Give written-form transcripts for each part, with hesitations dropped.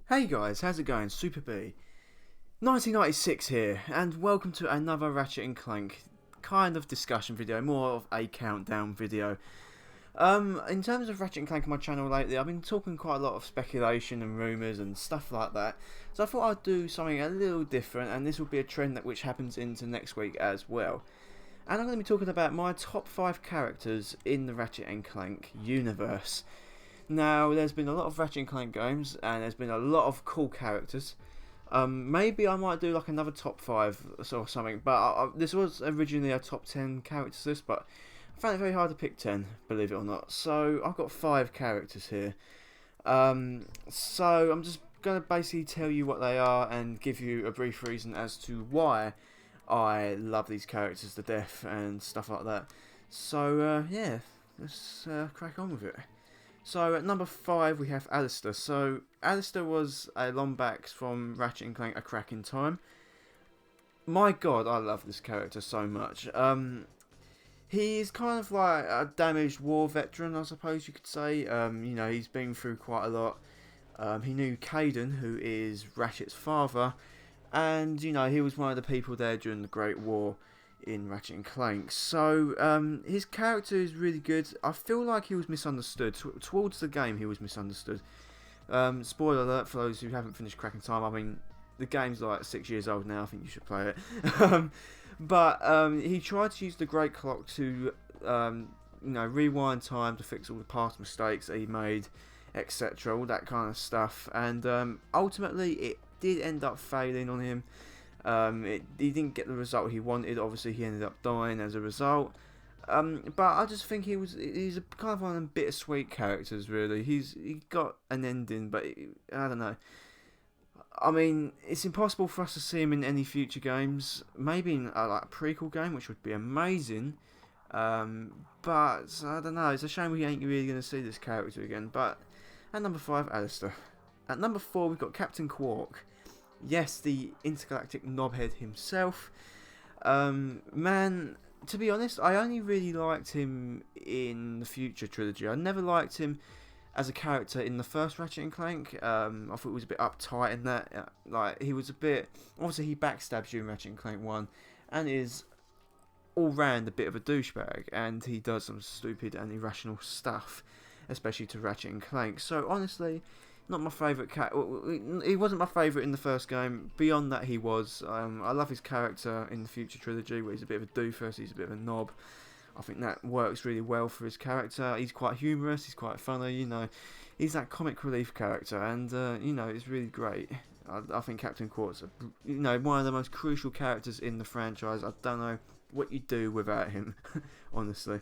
Hey guys, how's it going? Super B. 1996 here, and welcome to another Ratchet and Clank kind of discussion video, more of a countdown video. In terms of Ratchet and Clank on my channel lately, I've been talking quite a lot of speculation and rumours and stuff like that, so I thought I'd do something a little different, and this will be a trend which happens into next week as well. And I'm going to be talking about my top 5 characters in the Ratchet and Clank universe. Now, there's been a lot of Ratchet and Clank games, and there's been a lot of cool characters. Maybe I might do like another top 5 or something, but this was originally a top 10 characters list, but I found it very hard to pick 10, believe it or not. So I've got 5 characters here. So I'm just going to basically tell you what they are and give you a brief reason as to why I love these characters to death and stuff like that. So yeah, let's crack on with it. So at number 5 we have Alistair. So Alistair was a Lombax from Ratchet and Clank: A Crack in Time. My god, I love this character so much. He is kind of like a damaged war veteran, I suppose you could say. You know, he's been through quite a lot. He knew Caden, who is Ratchet's father, and you know, he was one of the people there during the Great War in Ratchet and Clank. So his character is really good. I feel like he was misunderstood. Towards the game he was misunderstood. Spoiler alert for those who haven't finished Crack in Time. I mean, the game's like 6 years old now. I think you should play it. But he tried to use the Great Clock to you know, rewind time to fix all the past mistakes that he made, etc. All that kind of stuff. And ultimately it did end up failing on him. He didn't get the result he wanted. Obviously, he ended up dying as a result. But I just think he's a kind of one of them bittersweet characters. Really, he got an ending, but I don't know. I mean, it's impossible for us to see him in any future games. Maybe in like a prequel game, which would be amazing. But I don't know. It's a shame we ain't really going to see this character again. But at number 5, Alistair. At number 4, we've got Captain Quark. Yes, the intergalactic knobhead himself. Man, to be honest, I only really liked him in the Future trilogy. I never liked him as a character in the first Ratchet and Clank. I thought he was a bit uptight in that. Like, he was a bit... Obviously, he backstabs you in Ratchet and Clank 1 and is all round a bit of a douchebag. And he does some stupid and irrational stuff, especially to Ratchet and Clank. So, honestly, not my favourite cat. He wasn't my favourite in the first game. Beyond that, he was. I love his character in the Future trilogy, where he's a bit of a doofus, he's a bit of a knob. I think that works really well for his character. He's quite humorous, he's quite funny, you know. He's that comic relief character, and you know, it's really great. I think Captain Quark's, you know, one of the most crucial characters in the franchise. I don't know what you do without him, honestly.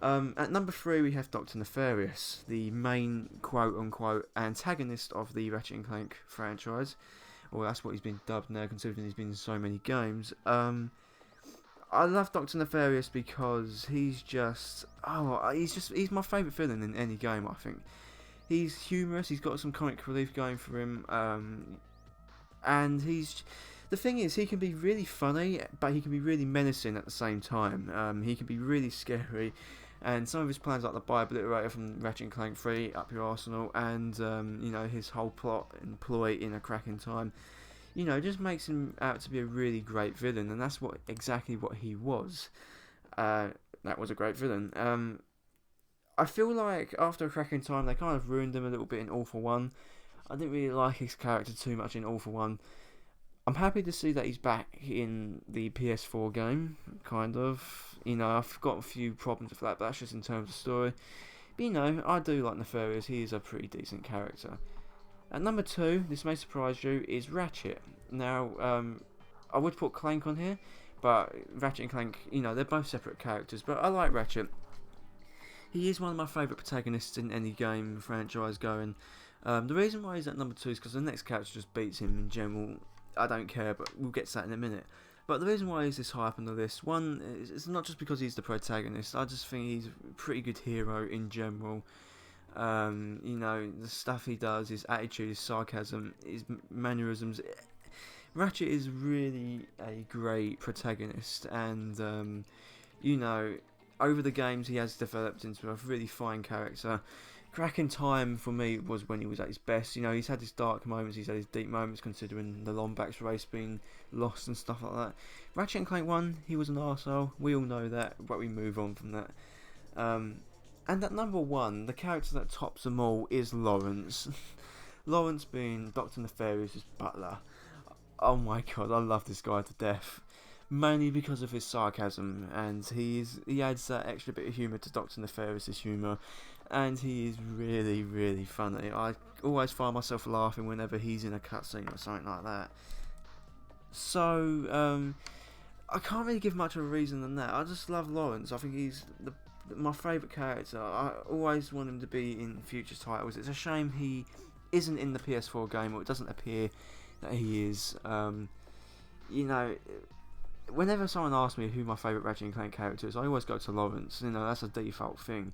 At number 3 we have Dr. Nefarious, the main quote-unquote antagonist of the Ratchet and Clank franchise. Well, that's what he's been dubbed now, considering he's been in so many games. I love Dr. Nefarious because he's my favourite villain in any game, I think. He's humorous, he's got some comic relief going for him, and the thing is, he can be really funny, but he can be really menacing at the same time. He can be really scary, and some of his plans, like the Bi-Obliterator from Ratchet and Clank 3, Up Your Arsenal, and you know, his whole plot and ploy in A Crack in Time, you know, just makes him out to be a really great villain, and that's exactly what he was. That was a great villain. I feel like after A Crack in Time, they kind of ruined him a little bit in All for One. I didn't really like his character too much in All for One. I'm happy to see that he's back in the PS4 game, kind of. You know, I've got a few problems with that, but that's just in terms of story. But you know, I do like Nefarious, he is a pretty decent character. At number 2, this may surprise you, is Ratchet. Now, I would put Clank on here, but Ratchet and Clank, you know, they're both separate characters, but I like Ratchet. He is one of my favourite protagonists in any game franchise going. The reason why he's at number 2 is because the next character just beats him in general. I don't care, but we'll get to that in a minute. But the reason why he's this high up on the list, one, it's not just because he's the protagonist. I just think he's a pretty good hero in general. You know, the stuff he does, his attitude, his sarcasm, his mannerisms. Ratchet is really a great protagonist, and you know, over the games he has developed into a really fine character. Crack in Time for me was when he was at his best. You know, he's had his dark moments, he's had his deep moments, considering the Lombax race being lost and stuff like that. Ratchet and Clank 1, he was an arsehole. We all know that, but we move on from that. And at number 1, the character that tops them all is Lawrence. Lawrence being Dr. Nefarious' butler. Oh my god, I love this guy to death. Mainly because of his sarcasm, and he adds that extra bit of humour to Dr. Nefarious' humour, and he is really, really funny. I always find myself laughing whenever he's in a cutscene or something like that. So, I can't really give much of a reason than that. I just love Lawrence. I think he's my favourite character. I always want him to be in future titles. It's a shame he isn't in the PS4 game, or it doesn't appear that he is. You know, whenever someone asks me who my favourite Ratchet and Clank character is, I always go to Lawrence. You know, that's a default thing.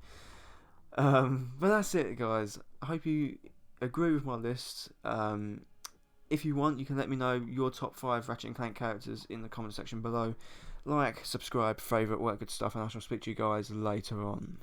But that's it, guys. I hope you agree with my list. If you want, you can let me know your top 5 Ratchet and Clank characters in the comment section below. Like, subscribe, favourite, all that good stuff, and I shall speak to you guys later on.